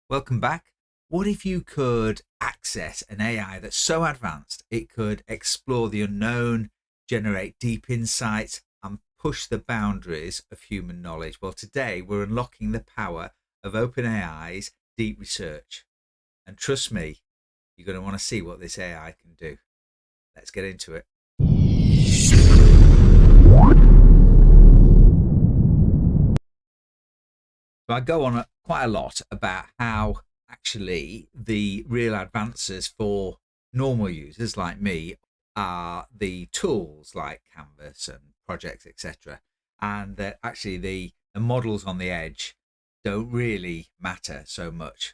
Welcome back. What if you could access an AI that's so advanced it could explore the unknown, generate deep insights, and push the boundaries of human knowledge? Well, today we're unlocking the power of OpenAI's Deep Research. And trust me, you're going to want to see what this AI can do. Let's get into it. So I go on quite a lot about how actually the real advances for normal users like me are the tools like Canvas and projects, etc. And that actually the models on the edge don't really matter so much.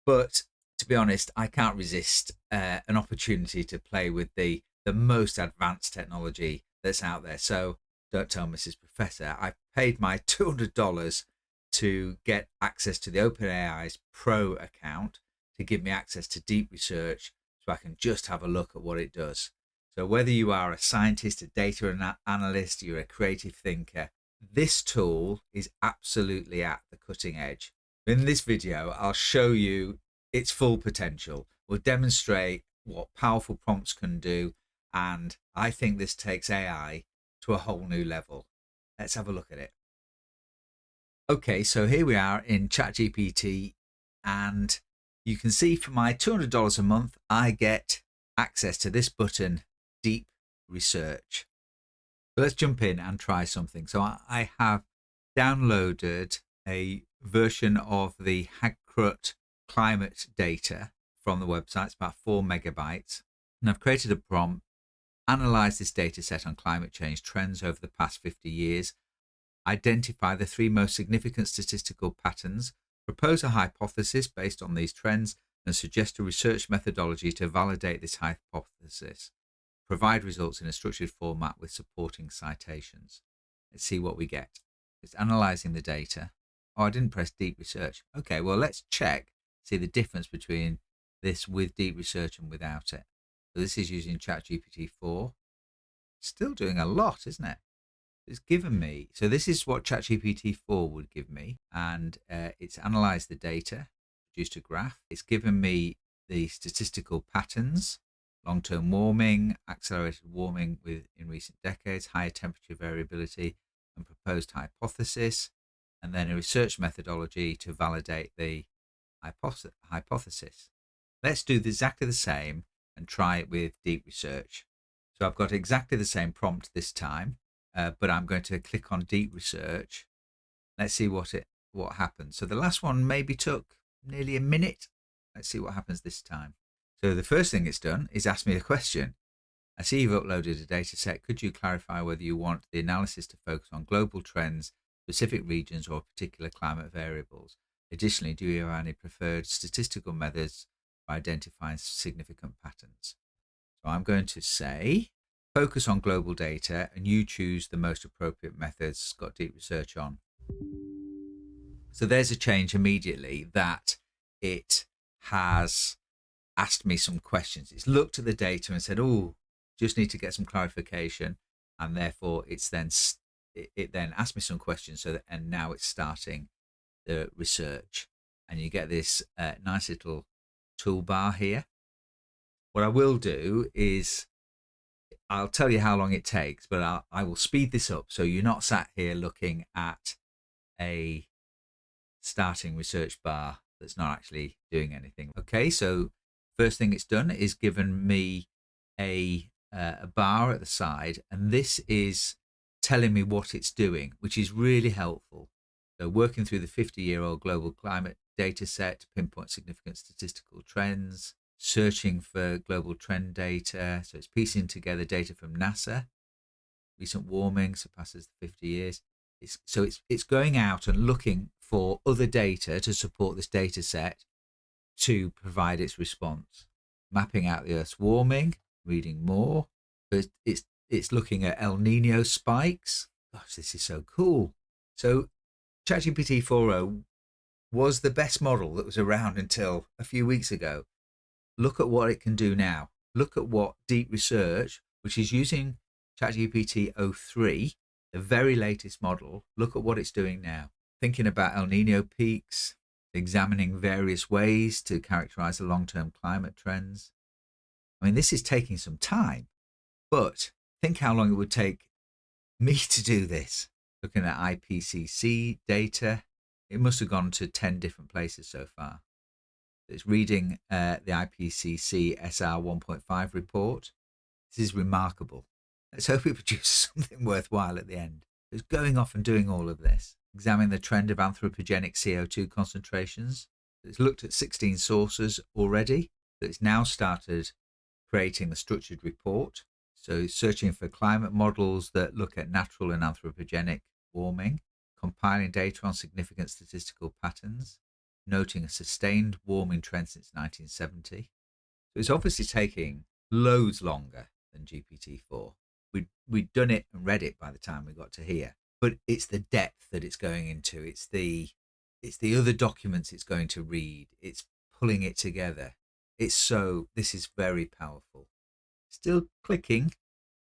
But to be honest, I can't resist an opportunity to play with the most advanced technology that's out there. So don't tell Mrs. Professor. I paid my $200 to get access to the OpenAI's Pro account to give me access to Deep Research so I can just have a look at what it does. So whether you are a scientist, a data analyst, you're a creative thinker, this tool is absolutely at the cutting edge. In this video, I'll show you its full potential. We'll demonstrate what powerful prompts can do, and I think this takes AI to a whole new level. Let's have a look at it. Okay, so here we are in ChatGPT, and you can see for my $200 a month, I get access to this button, Deep Research. So let's jump in and try something. So I have downloaded a version of the Hagkrut climate data from the website. It's about 4 megabytes. And I've created a prompt, analyze this data set on climate change trends over the past 50 years, identify the 3 most significant statistical patterns, propose a hypothesis based on these trends, and suggest a research methodology to validate this hypothesis. Provide results in a structured format with supporting citations. Let's see what we get. It's analyzing the data. Oh, I didn't press Deep Research. Okay, well, let's check, see the difference between this with Deep Research and without it. So this is using ChatGPT 4. Still doing a lot, isn't it? It's given me, so this is what ChatGPT 4 would give me, and it's analyzed the data, produced a graph. It's given me the statistical patterns, long-term warming, accelerated warming in recent decades, higher temperature variability, and proposed hypothesis, and then a research methodology to validate the hypothesis. Let's do exactly the same and try it with Deep Research. So I've got exactly the same prompt this time, but I'm going to click on Deep Research. Let's see what happens. So the last one maybe took nearly a minute. Let's see what happens this time. So the first thing it's done is ask me a question. I see you've uploaded a data set. Could you clarify whether you want the analysis to focus on global trends, specific regions, or particular climate variables? Additionally, do you have any preferred statistical methods for identifying significant patterns? So I'm going to say, focus on global data, and you choose the most appropriate methods. It's got Deep Research on. So there's a change immediately that it has asked me some questions. It's looked at the data and said, oh, just need to get some clarification. And therefore it then asked me some questions. And now it's starting the research, and you get this nice little toolbar here. What I will do is I'll tell you how long it takes, but I will speed this up so you're not sat here looking at a starting research bar that's not actually doing anything. Okay, so first thing it's done is given me a bar at the side, and this is telling me what it's doing, which is really helpful. So working through the 50-year-old global climate data set to pinpoint significant statistical trends, searching for global trend data. So it's piecing together data from NASA. Recent warming surpasses the 50 years. It's going out and looking for other data to support this data set to provide its response. Mapping out the Earth's warming, reading more. But it's looking at El Nino spikes. Gosh, this is so cool. So ChatGPT 4.0 was the best model that was around until a few weeks ago. Look at what it can do now. Look at what Deep Research, which is using ChatGPT 03, the very latest model, look at what it's doing now. Thinking about El Nino peaks, examining various ways to characterize the long-term climate trends. I mean, this is taking some time, but think how long it would take me to do this. Looking at IPCC data, it must have gone to 10 different places so far. It's reading the IPCC SR 1.5 report. This is remarkable. Let's hope it produces something worthwhile at the end. It's going off and doing all of this, examining the trend of anthropogenic CO2 concentrations. It's looked at 16 sources already. It's now started creating the structured report. So searching for climate models that look at natural and anthropogenic warming, compiling data on significant statistical patterns, noting a sustained warming trend since 1970. So it's obviously taking loads longer than GPT-4. We'd done it and read it by the time we got to here, but it's the depth that it's going into. It's the other documents it's going to read. It's pulling it together. This is very powerful. Still clicking,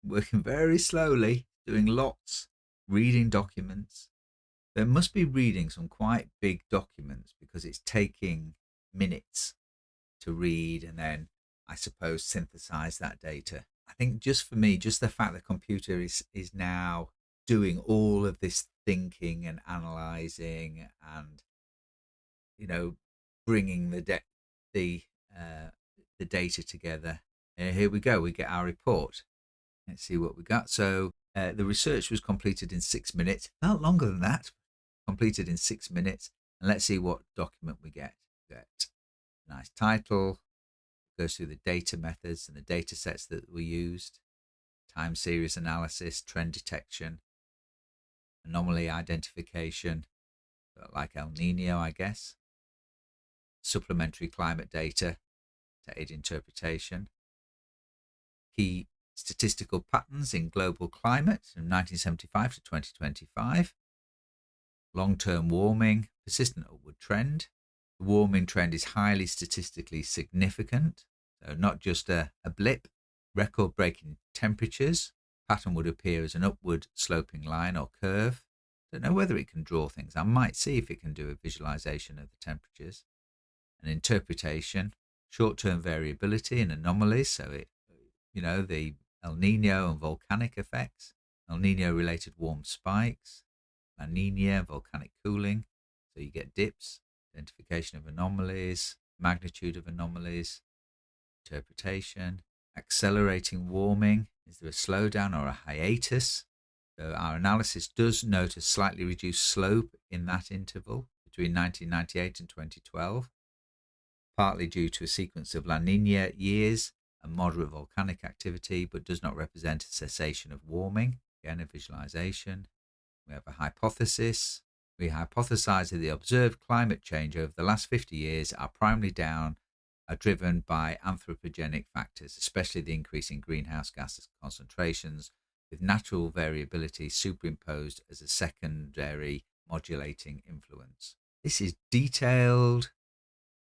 working very slowly, doing lots, reading documents. There must be reading some quite big documents because it's taking minutes to read and then, I suppose, synthesize that data. I think just for me, just the fact that computer is now doing all of this thinking and analyzing and, bringing the data together. Here we go. We get our report. Let's see what we got. So the research was completed in 6 minutes. Felt longer than that. Completed in 6 minutes. And let's see what document we get. Nice title. Goes through the data methods and the data sets that were used. Time series analysis, trend detection, anomaly identification, like El Nino, I guess. Supplementary climate data to aid interpretation. Key statistical patterns in global climate from 1975 to 2025. Long-term warming, persistent upward trend. The warming trend is highly statistically significant, so not just a blip. Record-breaking temperatures. Pattern would appear as an upward sloping line or curve. Don't know whether it can draw things. I might see if it can do a visualization of the temperatures. An interpretation, short-term variability and anomalies. So the El Nino and volcanic effects, El Nino related warm spikes, La Nina volcanic cooling. So you get dips, identification of anomalies, magnitude of anomalies, interpretation, accelerating warming. Is there a slowdown or a hiatus? So our analysis does note a slightly reduced slope in that interval between 1998 and 2012, partly due to a sequence of La Nina years and moderate volcanic activity, but does not represent a cessation of warming. Again, a visualization. We have a hypothesis. We hypothesize that the observed climate change over the last 50 years are driven by anthropogenic factors, especially the increase in greenhouse gas concentrations, with natural variability superimposed as a secondary modulating influence. This is detailed.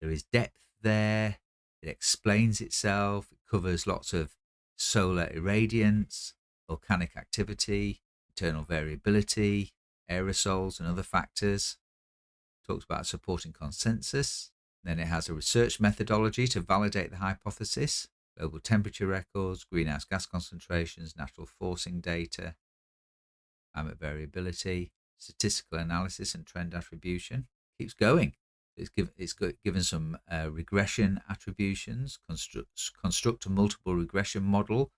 There is depth there. It explains itself. It covers lots of solar irradiance, volcanic activity, internal variability, aerosols and other factors. It talks about supporting consensus. Then it has a research methodology to validate the hypothesis, global temperature records, greenhouse gas concentrations, natural forcing data, climate variability, statistical analysis and trend attribution. Keeps going. It's given some regression attributions, construct a multiple regression model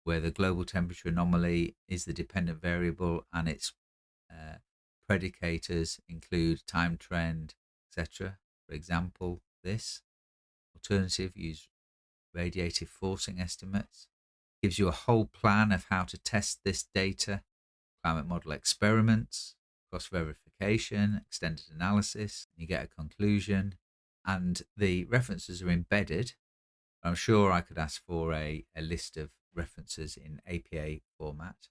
where the global temperature anomaly is the dependent variable and its predicators include time trend, etc. For example, this alternative use radiative forcing estimates. Gives you a whole plan of how to test this data, climate model experiments, cross verification, extended analysis. You get a conclusion, and the references are embedded. I'm sure I could ask for a list of references in APA format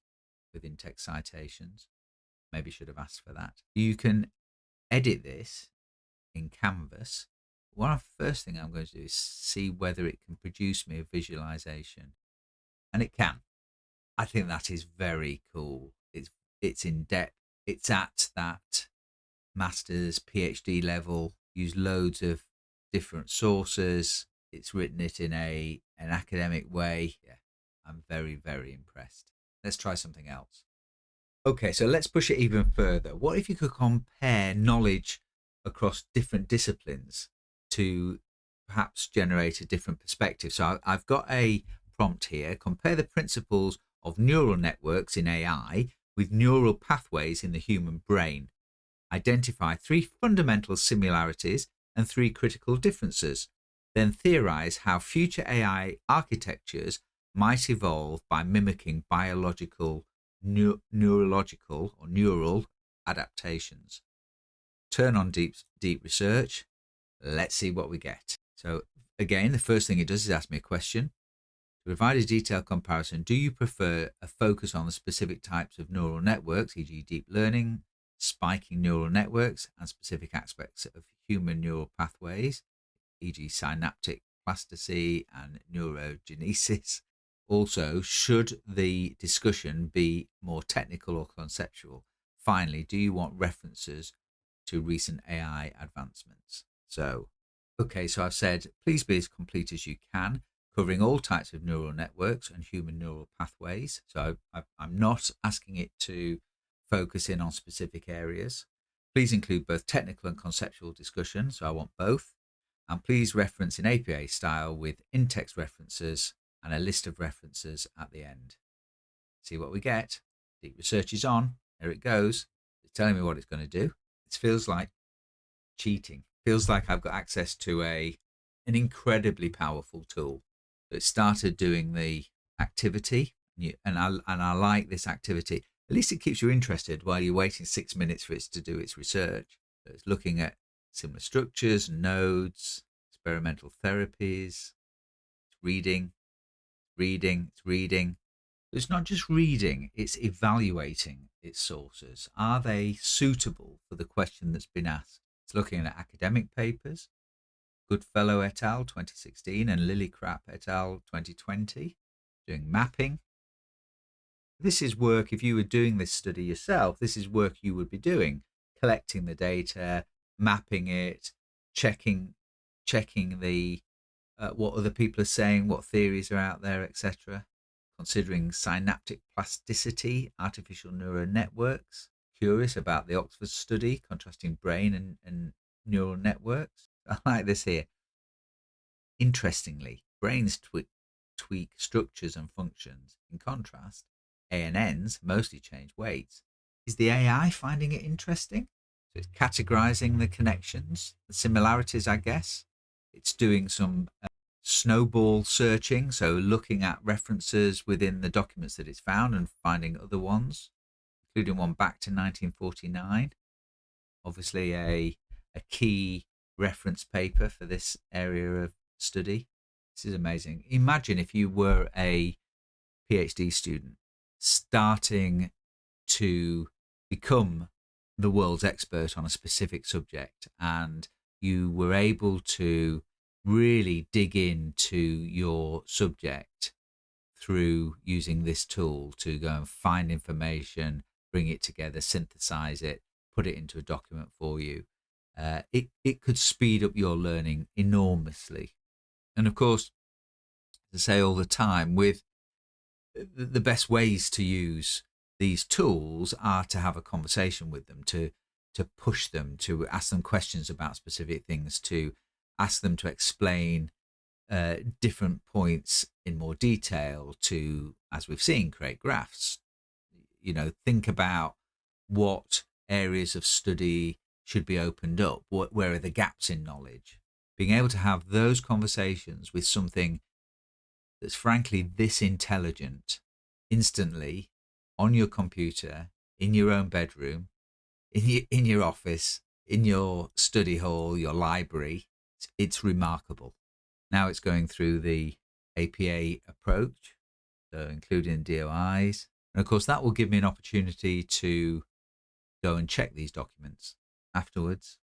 with in-text citations. Maybe should have asked for that. You can edit this in Canvas. First thing I'm going to do is see whether it can produce me a visualization, and it can. I think that is very cool. It's in depth. It's at that master's PhD level used loads of different sources. It's written it in an academic way. Yeah, I'm very, very impressed. Let's try something else. Okay, so let's push it even further. What if you could compare knowledge across different disciplines to perhaps generate a different perspective? So I've got a prompt here. Compare the principles of neural networks in AI with neural pathways in the human brain. Identify 3 fundamental similarities and 3 critical differences. Then theorize how future AI architectures might evolve by mimicking biological, neurological or neural adaptations. Turn on deep research. Let's see what we get. So again, the first thing it does is ask me a question. To provide a detailed comparison, do you prefer a focus on the specific types of neural networks, e.g. deep learning, spiking neural networks, and specific aspects of human neural pathways, e.g. synaptic plasticity and neurogenesis? Also, should the discussion be more technical or conceptual? Finally, do you want references to recent AI advancements? So I've said, please be as complete as you can, covering all types of neural networks and human neural pathways. So I'm not asking it to focus in on specific areas. Please include both technical and conceptual discussion. So I want both. And please reference in APA style with in-text references and a list of references at the end. See what we get. Deep research is on. There it goes. It's telling me what it's going to do. It feels like cheating. Feels like I've got access to an incredibly powerful tool. It started doing the activity, and I like this activity. At least it keeps you interested while you're waiting 6 minutes for it to do its research. So it's looking at similar structures, nodes, experimental therapies, reading. It's not just reading, it's evaluating its sources. Are they suitable for the question that's been asked? It's looking at academic papers, Goodfellow et al. 2016 and Lillicrap et al. 2020, doing mapping. This is work, if you were doing this study yourself, this is work you would be doing, collecting the data, mapping it, checking the what other people are saying, what theories are out there, etc. Considering synaptic plasticity, artificial neural networks. Curious about the Oxford study contrasting brain and neural networks. I like this here. Interestingly, brains tweak structures and functions. In contrast, ANNs mostly change weights. Is the AI finding it interesting? So it's categorizing the connections, the similarities, I guess. It's doing some snowball searching, so looking at references within the documents that it's found and finding other ones, including one back to 1949. Obviously, a key reference paper for this area of study. This is amazing. Imagine if you were a PhD student starting to become the world's expert on a specific subject, and you were able to really dig into your subject through using this tool to go and find information, bring it together, synthesize it, put it into a document for you. It could speed up your learning enormously. And of course, as I say all the time, with the best ways to use these tools are to have a conversation with them, to push them, to ask them questions about specific things, to ask them to explain different points in more detail, to, as we've seen, create graphs. Think about what areas of study should be opened up, where are the gaps in knowledge. Being able to have those conversations with something that's frankly this intelligent instantly on your computer, in your own bedroom, in your office, in your study hall, your library, it's remarkable. Now it's going through the APA approach, so including DOIs. And of course, that will give me an opportunity to go and check these documents afterwards.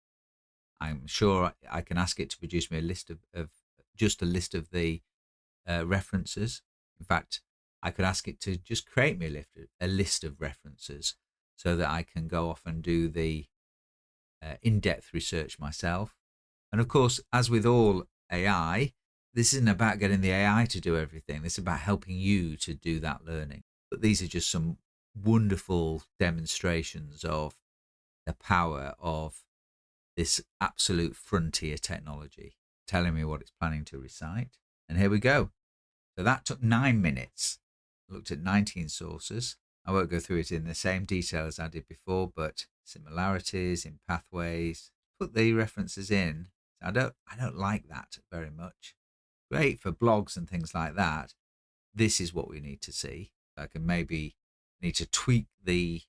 I'm sure I can ask it to produce me a list of just a list of the references. In fact, I could ask it to just create me a list of references so that I can go off and do the in-depth research myself. And of course, as with all AI, this isn't about getting the AI to do everything. This is about helping you to do that learning. But these are just some wonderful demonstrations of the power of this absolute frontier technology, telling me what it's planning to recite. And here we go. So that took 9 minutes. I looked at 19 sources. I won't go through it in the same detail as I did before, but similarities in pathways, put the references in. I don't like that very much. Great for blogs and things like that. This is what we need to see. I can maybe need to tweak the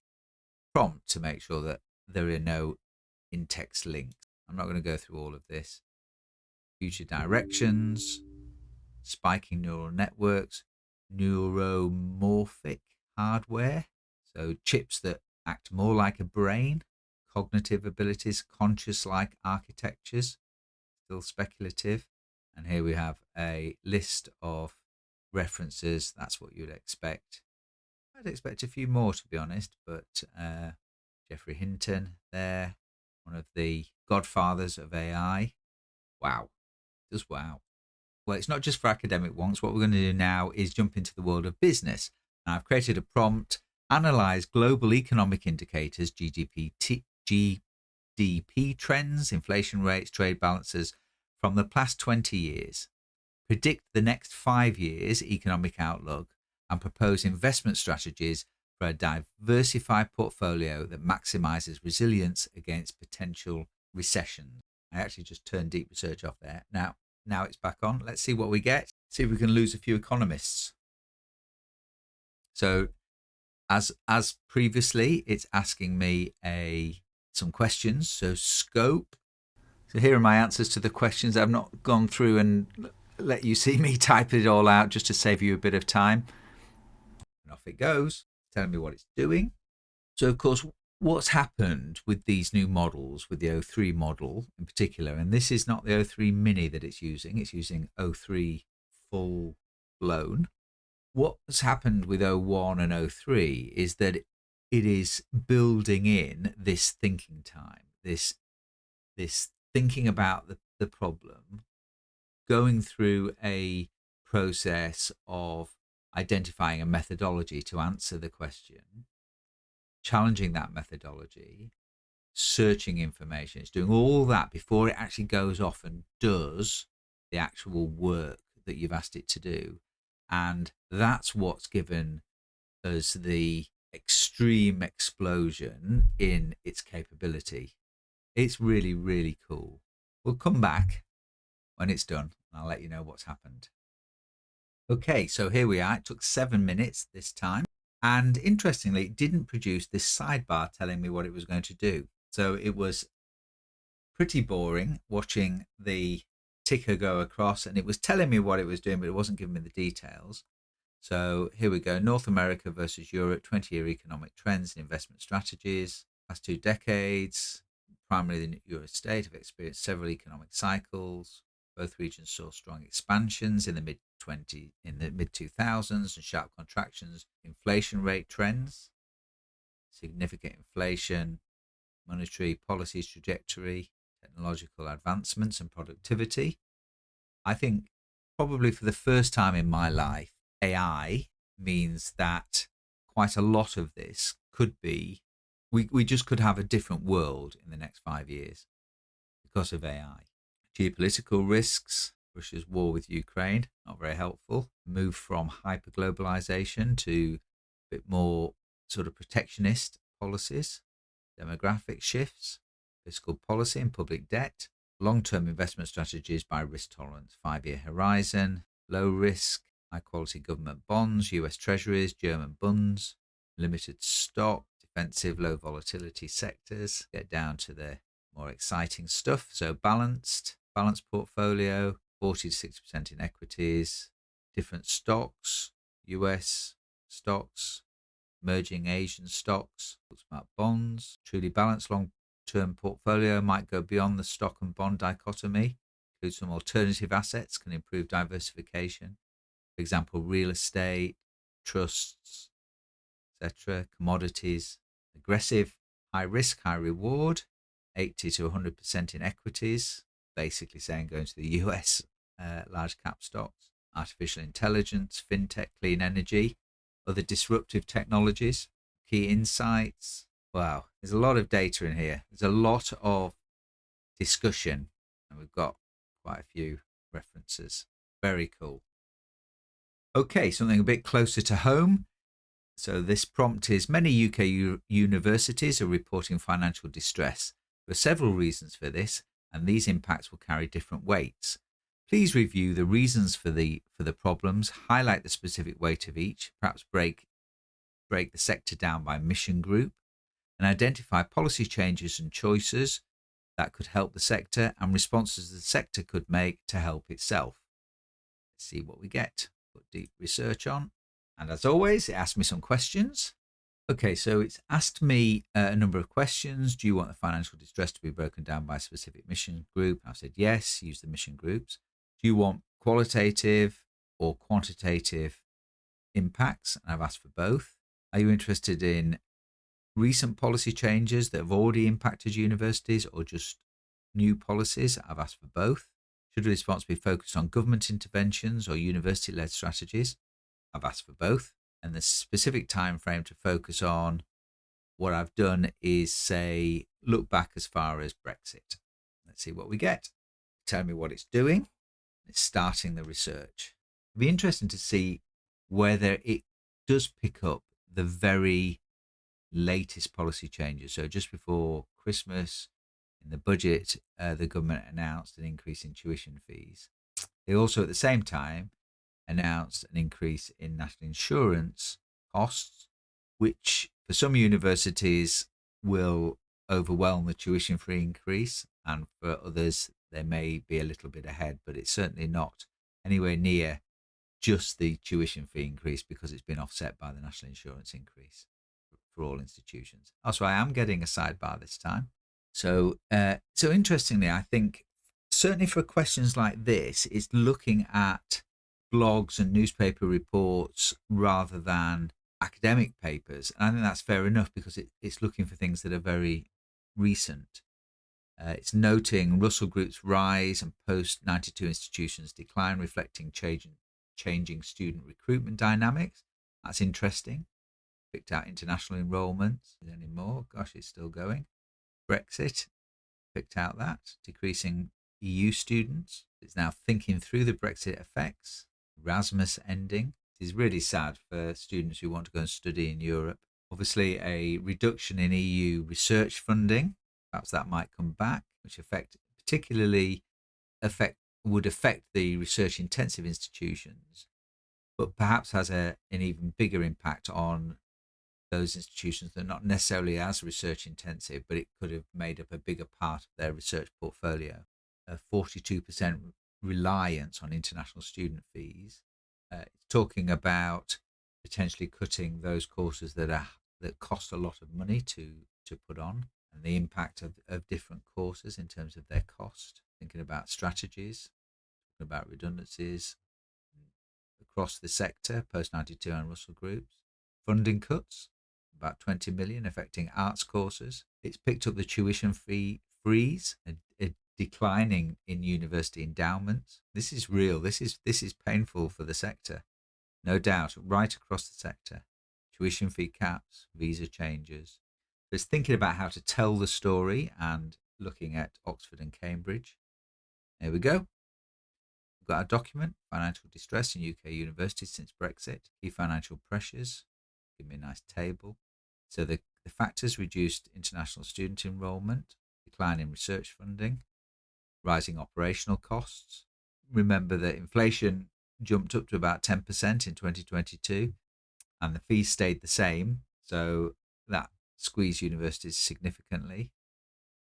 prompt to make sure that there are no in-text links. I'm not going to go through all of this. Future directions, spiking neural networks, neuromorphic hardware, so chips that act more like a brain, cognitive abilities, conscious like architectures, still speculative. And here we have a list of references. That's what you'd expect. I'd expect a few more, to be honest, but Geoffrey Hinton there, one of the godfathers of AI. Wow, just wow. Well, it's not just for academic wonks. What we're going to do now is jump into the world of business. Now, I've created a prompt, analyze global economic indicators, GDP trends, inflation rates, trade balances from the past 20 years, predict the next 5 years economic outlook, and propose investment strategies for a diversified portfolio that maximizes resilience against potential recession. I actually just turned Deep Research off there. Now it's back on. Let's see what we get. See if we can lose a few economists. So as previously, it's asking me some questions. So scope. So here are my answers to the questions. I've not gone through and let you see me type it all out just to save you a bit of time. And off it goes, telling me what it's doing. So of course, what's happened with these new models, with the O3 model in particular, and this is not the O3 mini that it's using O3 full blown. What's happened with O1 and O3 is that it is building in this thinking time, this thinking about the problem, going through a process of identifying a methodology to answer the question, challenging that methodology, searching information. It's doing all that before it actually goes off and does the actual work that you've asked it to do. And that's what's given us the extreme explosion in its capability. It's really, really cool. We'll come back when it's done and I'll let you know what's happened. Okay, so here we are. It took 7 minutes this time. And interestingly, it didn't produce this sidebar telling me what it was going to do. So it was pretty boring watching the ticker go across, and it was telling me what it was doing, but it wasn't giving me the details. So here we go. North America versus Europe, 20-year economic trends and investment strategies. Past 2 decades, primarily the Euro state, have experienced several economic cycles. Both regions saw strong expansions in the mid 2000s and sharp contractions. Inflation rate trends, significant inflation, monetary policies trajectory, technological advancements and productivity. I think probably for the first time in my life, AI means that quite a lot of this could be, we just could have a different world in the next 5 years because of AI. Geopolitical risks, Russia's war with Ukraine, not very helpful. Move from hyperglobalization to a bit more sort of protectionist policies. Demographic shifts, fiscal policy and public debt, long-term investment strategies by risk tolerance, 5-year horizon, low risk, high quality government bonds, US treasuries, German bunds, limited stock, defensive, low volatility sectors. Get down to the more exciting stuff. So balanced portfolio, 40 to 60% in equities, different stocks, US stocks, emerging Asian stocks, smart bonds, truly balanced long-term portfolio might go beyond the stock and bond dichotomy, include some alternative assets, can improve diversification. For example, real estate, trusts, etc., commodities, aggressive, high risk, high reward, 80 to 100% in equities, basically saying going to the US large cap stocks, artificial intelligence, fintech, clean energy, other disruptive technologies, key insights. Wow, there's a lot of data in here. There's a lot of discussion, and we've got quite a few references. Very cool. Okay, something a bit closer to home. So this prompt is: many UK universities are reporting financial distress. There are several reasons for this, and these impacts will carry different weights. Please review the reasons for the problems, highlight the specific weight of each, perhaps break the sector down by mission group, and identify policy changes and choices that could help the sector and responses the sector could make to help itself. Let's see what we get. Put deep research on. And as always, it asked me some questions. Okay, so it's asked me a number of questions. Do you want the financial distress to be broken down by a specific mission group? I've said yes, use the mission groups. Do you want qualitative or quantitative impacts? And I've asked for both. Are you interested in recent policy changes that have already impacted universities or just new policies? I've asked for both. Should the response be focused on government interventions or university-led strategies? I've asked for both. And the specific time frame to focus on, what I've done is say, look back as far as Brexit. Let's see what we get. Tell me what it's doing. It's starting the research. It'd be interesting to see whether it does pick up the very latest policy changes. So just before Christmas, in the budget, the government announced an increase in tuition fees. They also, at the same time, announced an increase in national insurance costs, which for some universities will overwhelm the tuition fee increase, and for others they may be a little bit ahead, but it's certainly not anywhere near just the tuition fee increase, because it's been offset by the national insurance increase for all institutions. Also, I am getting a sidebar this time. So interestingly, I think certainly for questions like this, it's looking at blogs and newspaper reports rather than academic papers. And I think that's fair enough, because it's looking for things that are very recent. It's noting Russell Group's rise and post-92 institutions decline, reflecting changing student recruitment dynamics. That's interesting. Picked out international enrolments. Is there any more? Gosh, it's still going. Brexit, picked out that. Decreasing EU students. It's now thinking through the Brexit effects. Erasmus ending. It is really sad for students who want to go and study in Europe. Obviously, a reduction in EU research funding. Perhaps that might come back, which would affect the research intensive institutions, but perhaps has an even bigger impact on those institutions that are not necessarily as research intensive, but it could have made up a bigger part of their research portfolio. 42% reliance on international student fees. It's talking about potentially cutting those courses that cost a lot of money to put on, and the impact of different courses in terms of their cost. Thinking about strategies, talking about redundancies across the sector, post-92 and Russell Groups. Funding cuts, about 20 million, affecting arts courses. It's picked up the tuition fee freeze, a declining in university endowments. This is real. This is painful for the sector, no doubt, right across the sector. Tuition fee caps, visa changes. It's thinking about how to tell the story and looking at Oxford and Cambridge. There we go. We've got our document, financial distress in UK universities since Brexit, key financial pressures. Give me a nice table. So the factors: reduced international student enrolment, decline in research funding, rising operational costs. Remember that inflation jumped up to about 10% in 2022, and the fees stayed the same. So that squeezed universities significantly.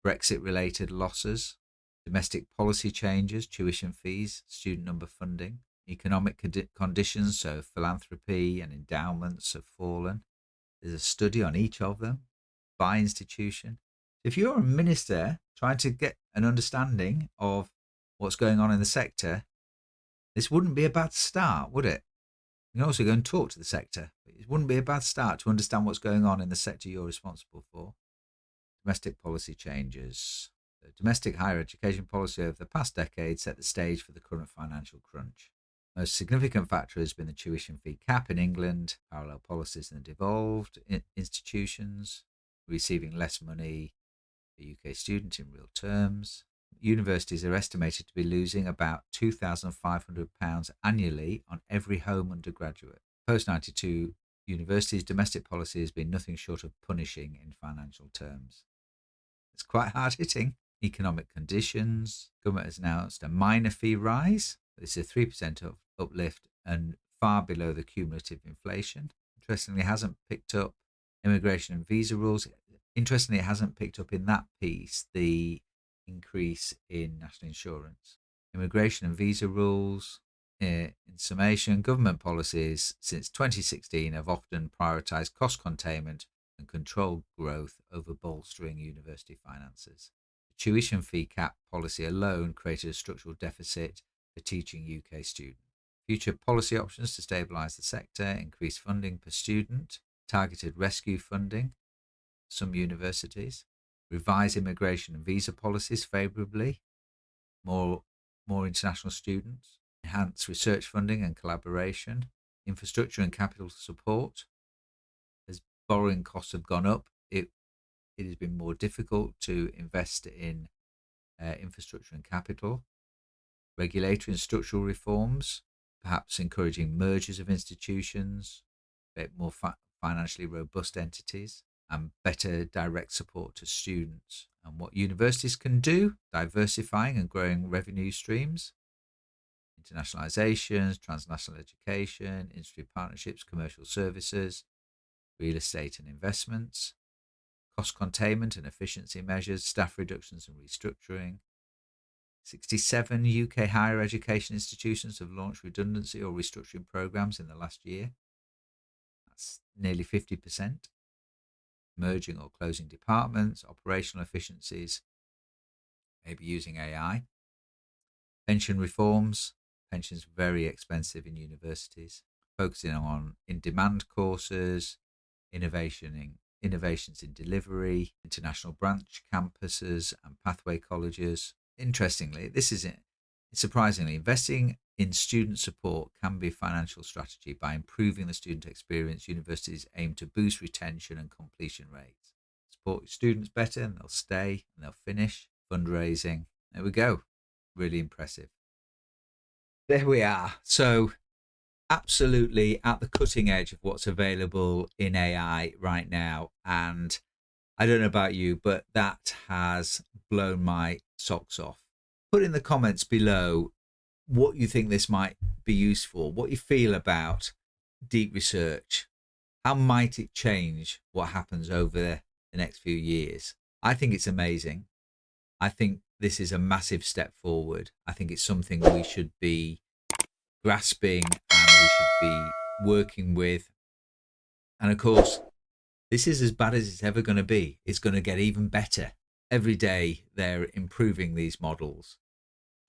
Brexit-related losses, domestic policy changes, tuition fees, student number funding, economic conditions, so philanthropy and endowments have fallen. There's a study on each of them by institution. If you're a minister trying to get an understanding of what's going on in the sector, this wouldn't be a bad start, would it? You can also go and talk to the sector, but it wouldn't be a bad start to understand what's going on in the sector you're responsible for. Domestic policy changes. The domestic higher education policy over the past decade set the stage for the current financial crunch. Most significant factor has been the tuition fee cap in England, parallel policies in the devolved institutions, receiving less money per UK student in real terms. Universities are estimated to be losing about £2,500 annually on every home undergraduate. Post 92 universities' domestic policy has been nothing short of punishing in financial terms. It's quite hard hitting. Economic conditions. Government has announced a minor fee rise. This is a 3% uplift and far below the cumulative inflation. Interestingly, it hasn't picked up immigration and visa rules. Interestingly, it hasn't picked up in that piece the increase in national insurance. Immigration and visa rules. In summation, government policies since 2016 have often prioritised cost containment and controlled growth over bolstering university finances. The tuition fee cap policy alone created a structural deficit for teaching UK students. Future policy options to stabilise the sector, increase funding per student, targeted rescue funding, some universities, revise immigration and visa policies favourably, more international students, enhance research funding and collaboration, infrastructure and capital support. As borrowing costs have gone up, it has been more difficult to invest in infrastructure and capital. Regulatory and structural reforms, perhaps encouraging mergers of institutions, more financially robust entities, and better direct support to students. And what universities can do, diversifying and growing revenue streams, internationalizations, transnational education, industry partnerships, commercial services, real estate and investments, cost containment and efficiency measures, staff reductions and restructuring. 67 UK higher education institutions have launched redundancy or restructuring programs in the last year. That's nearly 50%. Merging or closing departments, operational efficiencies, maybe using AI. Pension reforms. Pensions are very expensive in universities. Focusing on in-demand courses, innovations in delivery, international branch campuses and pathway colleges. Interestingly, surprisingly, investing in student support can be a financial strategy. By improving the student experience, universities aim to boost retention and completion rates. Support students better and they'll stay and they'll finish. Fundraising. There we go. Really impressive. There we are. So absolutely at the cutting edge of what's available in AI right now. And I don't know about you, but that has blown my socks off. Put in the comments below what you think this might be used for, what you feel about deep research. How might it change what happens over the next few years? I think it's amazing. I think this is a massive step forward. I think it's something we should be grasping and we should be working with. And of course, this is as bad as it's ever going to be. It's going to get even better. Every day they're improving these models.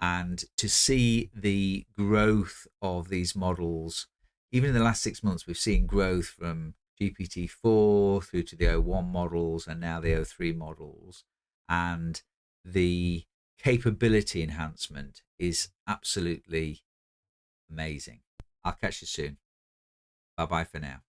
And to see the growth of these models, even in the last 6 months, we've seen growth from GPT-4 through to the O1 models and now the O3 models. And the capability enhancement is absolutely amazing. I'll catch you soon. Bye bye for now.